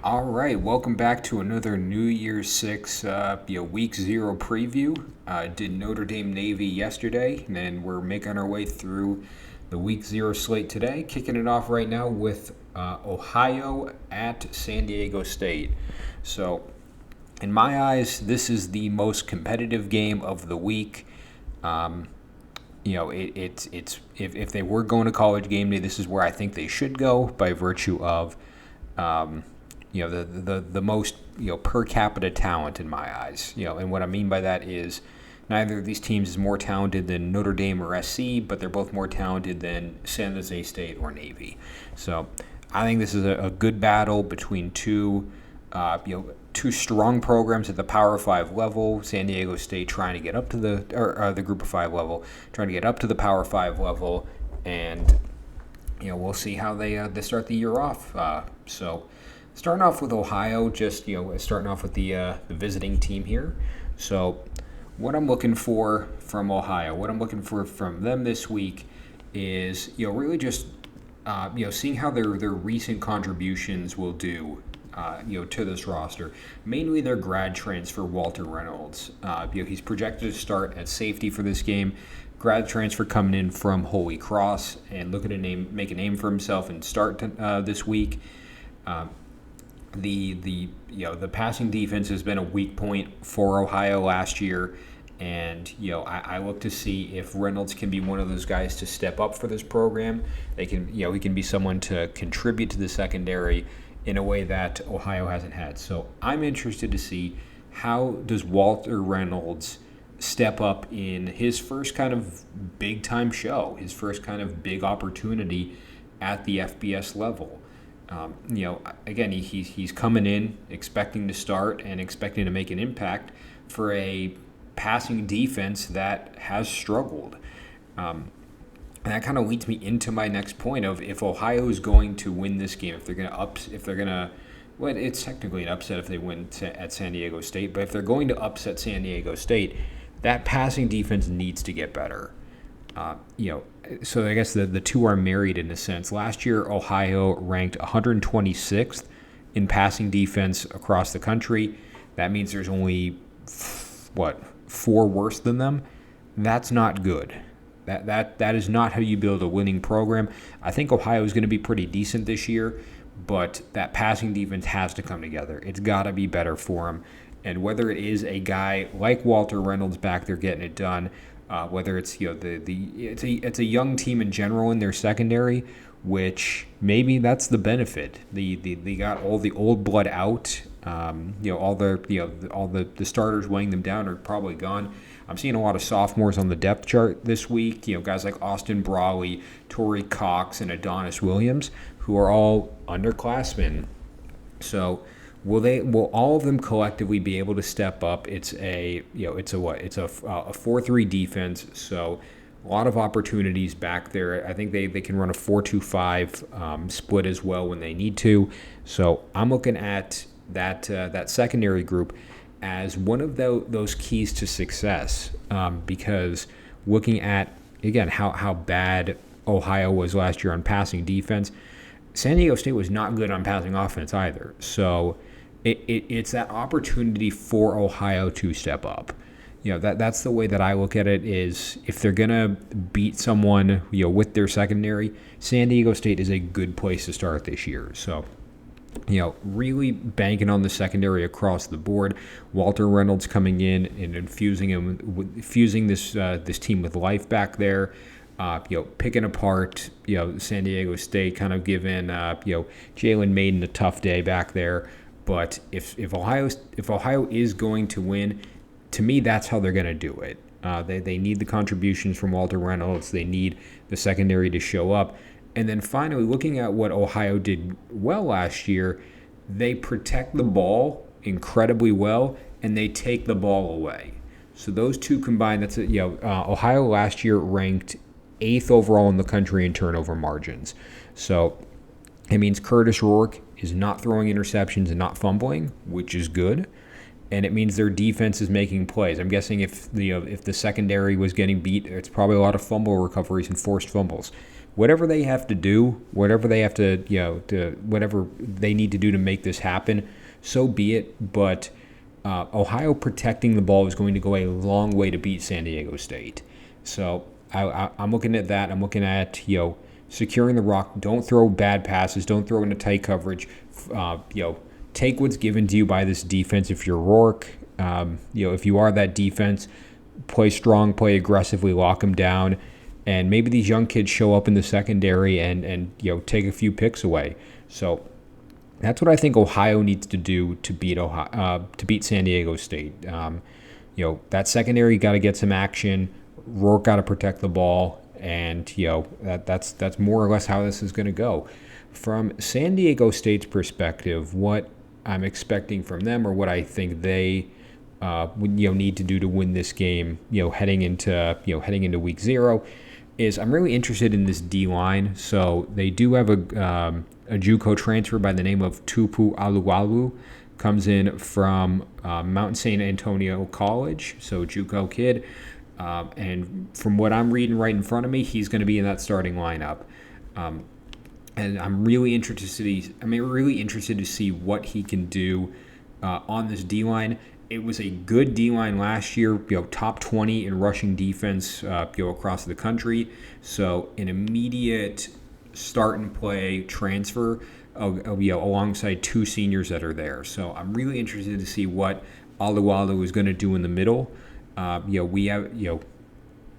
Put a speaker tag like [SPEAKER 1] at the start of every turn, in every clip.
[SPEAKER 1] All right, welcome back to another New Year's Six, Week Zero preview. Did Notre Dame Navy yesterday, and then we're making our way through the Week Zero slate today. Kicking it off right now with Ohio at San Diego State. So, in my eyes, this is the most competitive game of the week. Um, it's if they were going to college game day, this is where I think they should go by virtue of um, the most per capita talent in my eyes. And what I mean by that is neither of these teams is more talented than Notre Dame or SC, but they're both more talented than San Jose State or Navy. So I think this is a good battle between two strong programs at the Power Five level. San Diego State trying to get up to the Group of Five level, trying to get up to the Power Five level, and we'll see how they start the year off. So starting off with Ohio, just starting off with the visiting team here. So what I'm looking for from Ohio, what I'm looking for from them this week is really just seeing how their recent contributions will do. To this roster, mainly their grad transfer Walter Reynolds. He's projected to start at safety for this game. Grad transfer coming in from Holy Cross and looking to make a name for himself and start this week. The passing defense has been a weak point for Ohio last year, and I look to see if Reynolds can be one of those guys to step up for this program. He can be someone to contribute to the secondary in a way that Ohio hasn't had. So I'm interested to see how does Walter Reynolds step up in his first kind of big time show, his first kind of big opportunity at the FBS level. Again, he's coming in expecting to start and expecting to make an impact for a passing defense that has struggled. And that kind of leads me into my next point of if Ohio is going to win this game, well, it's technically an upset if they win at San Diego State, but if they're going to upset San Diego State, that passing defense needs to get better. So I guess the two are married in a sense. Last year, Ohio ranked 126th in passing defense across the country. That means there's only, four worse than them? That's not good. That is not how you build a winning program. I think Ohio is going to be pretty decent this year, but that passing defense has to come together. It's got to be better for them. And whether it is a guy like Walter Reynolds back there getting it done, whether it's it's a young team in general in their secondary, which maybe that's the benefit. They got all the old blood out. All the starters weighing them down are probably gone. I'm seeing a lot of sophomores on the depth chart this week. Guys like Austin Brawley, Torrey Cox, and Adonis Williams, who are all underclassmen. So will all of them collectively be able to step up? It's a 4-3 defense. So a lot of opportunities back there. I think they can run a 4-2-5 split as well when they need to. So I'm looking at that secondary group as one of those keys to success, because looking at, again, how bad Ohio was last year on passing defense, San Diego State was not good on passing offense either. So it's that opportunity for Ohio to step up. That's the way that I look at it, is if they're going to beat someone with their secondary, San Diego State is a good place to start this year. So really banking on the secondary across the board. Walter Reynolds coming in and infusing this team with life back there. Picking apart San Diego State, kind of giving Jalen Maiden a tough day back there. But if Ohio is going to win, to me that's how they're going to do it. They need the contributions from Walter Reynolds. They need the secondary to show up. And then finally, looking at what Ohio did well last year, they protect the ball incredibly well, and they take the ball away. So those two combined, that's it. Ohio last year ranked 8th overall in the country in turnover margins. So it means Curtis Rourke is not throwing interceptions and not fumbling, which is good. And it means their defense is making plays. I'm guessing if the secondary was getting beat, it's probably a lot of fumble recoveries and forced fumbles. whatever they have to do, whatever they have to, whatever they need to do to make this happen, so be it. But Ohio protecting the ball is going to go a long way to beat San Diego State. So I'm looking at that. I'm looking at, securing the rock. Don't throw bad passes. Don't throw into tight coverage. Take what's given to you by this defense. If you're Rourke, if you are that defense, play strong, play aggressively, lock them down, and maybe these young kids show up in the secondary and take a few picks away. So that's what I think Ohio needs to do to beat San Diego State. That secondary got to get some action. Rourke got to protect the ball, and that's more or less how this is going to go. From San Diego State's perspective, what I'm expecting from them, or what I think they need to do to win this game, heading into week 0, is I'm really interested in this D line. So they do have a JUCO transfer by the name of Tupu Alualu, comes in from Mount St. Antonio College, so JUCO kid. And from what I'm reading right in front of me, he's going to be in that starting lineup. And I'm really interested to see what he can do on this D-line. It was a good D-line last year, top 20 in rushing defense, across the country. So an immediate start and play transfer, alongside 2 seniors that are there. So I'm really interested to see what Alualu is going to do in the middle. I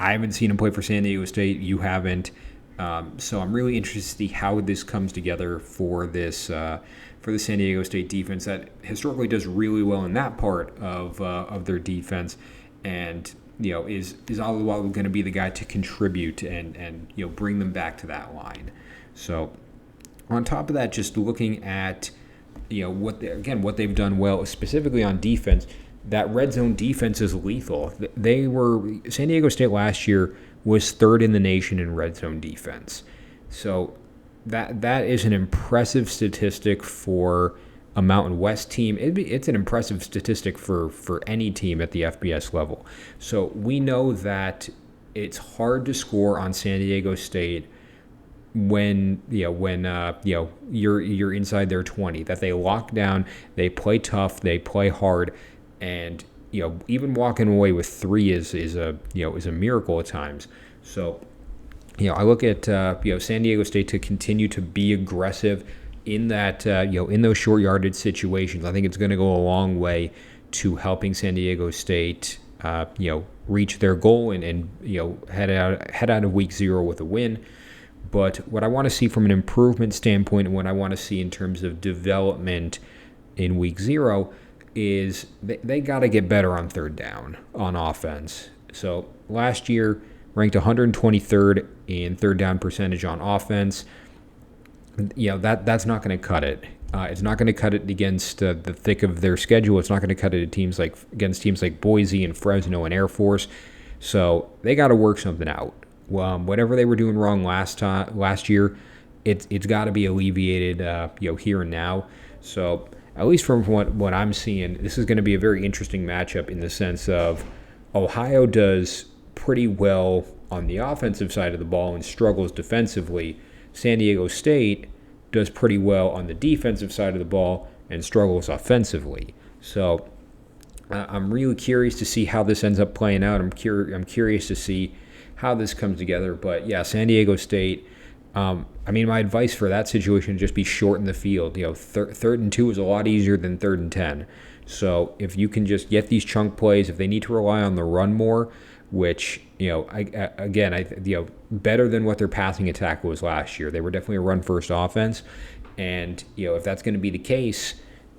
[SPEAKER 1] haven't seen him play for San Diego State. You haven't. So I'm really interested to see how this comes together for this for the San Diego State defense that historically does really well in that part of their defense, and is Alualu going to be the guy to contribute and bring them back to that line. So on top of that, just looking at what they've done well, specifically on defense. That red zone defense is lethal. San Diego State last year was 3rd in the nation in red zone defense. So that is an impressive statistic for a Mountain West team. It's an impressive statistic for any team at the FBS level. So we know that it's hard to score on San Diego State when you're inside their 20. That they lock down, they play tough, they play hard. And even walking away with 3 is a miracle at times. So I look at San Diego State to continue to be aggressive in that in those short yardage situations. I think it's going to go a long way to helping San Diego State reach their goal and head out of week 0 with a win. But what I want to see from an improvement standpoint, and what I want to see in terms of development in week 0, is they got to get better on 3rd down on offense. So last year, ranked 123rd in 3rd down percentage on offense. That's not going to cut it. It's not going to cut it against the thick of their schedule. It's not going to cut it against teams like Boise and Fresno and Air Force. So they got to work something out. Whatever they were doing wrong last year, it's got to be alleviated here and now. So at least from what I'm seeing, this is going to be a very interesting matchup in the sense of Ohio does pretty well on the offensive side of the ball and struggles defensively. San Diego State does pretty well on the defensive side of the ball and struggles offensively. So I'm really curious to see how this ends up playing out. I'm curious to see how this comes together. But yeah, San Diego State. My advice for that situation would just be shorten the field. 3rd and 2 is a lot easier than 3rd and 10. So if you can just get these chunk plays, if they need to rely on the run more, which better than what their passing attack was last year. They were definitely a run-first offense, and if that's going to be the case,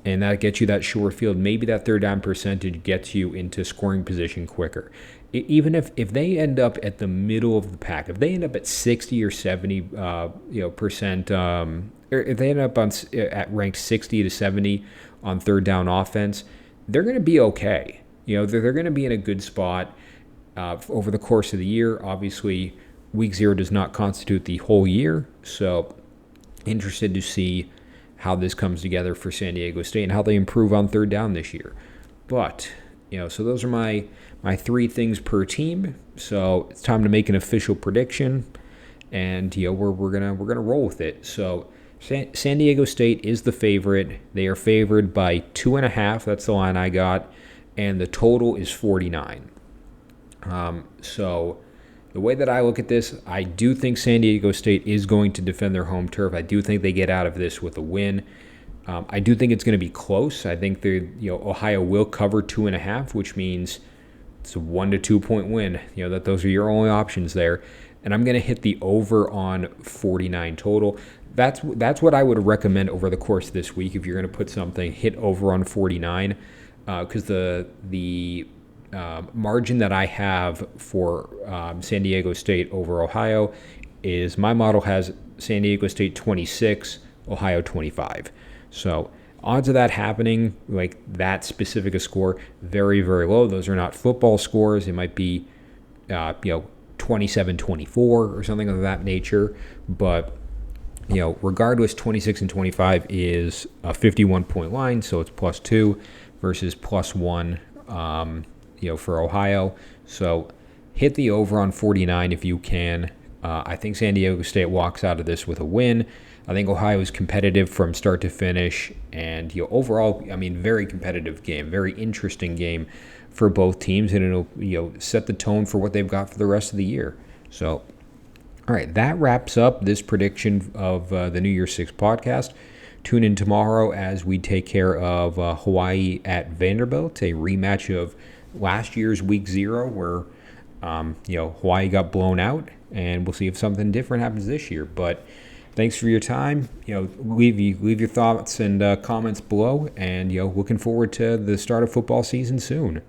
[SPEAKER 1] and that gets you that short field, maybe that 3rd down percentage gets you into scoring position quicker. Even if they end up at the middle of the pack, if they end up at 60 or 70 percent, or if they end up at ranked 60 to 70 on 3rd down offense, they're going to be okay. They're going to be in a good spot over the course of the year. Obviously, week 0 does not constitute the whole year, so interested to see how this comes together for San Diego State and how they improve on 3rd down this year. But so those are my 3 things per team. So it's time to make an official prediction. and we're gonna roll with it. So San Diego State is the favorite. They are favored by 2.5. That's the line I got, and the total is 49. So the way that I look at this, I do think San Diego State is going to defend their home turf. I do think they get out of this with a win. I do think it's going to be close. I think Ohio will cover 2.5, which means it's a 1 to 2 point win. That those are your only options there. And I'm going to hit the over on 49 total. That's what I would recommend over the course of this week if you're going to put something. Hit over on 49, because the margin that I have for San Diego State over Ohio is my model has San Diego State 26, Ohio 25. So odds of that happening, like that specific a score, very, very low. Those are not football scores. It might be 27-24 or something of that nature. But regardless, 26 and 25 is a 51-point line, so it's +2 versus +1. For Ohio. So hit the over on 49 if you can. I think San Diego State walks out of this with a win. I think Ohio is competitive from start to finish. And overall, very competitive game, very interesting game for both teams. And it'll set the tone for what they've got for the rest of the year. So, all right, that wraps up this prediction of the New Year's Six podcast. Tune in tomorrow as we take care of Hawaii at Vanderbilt, a rematch of last year's week 0 where Hawaii got blown out, and we'll see if something different happens this year. But thanks for your time. Leave your thoughts and comments below, and looking forward to the start of football season soon.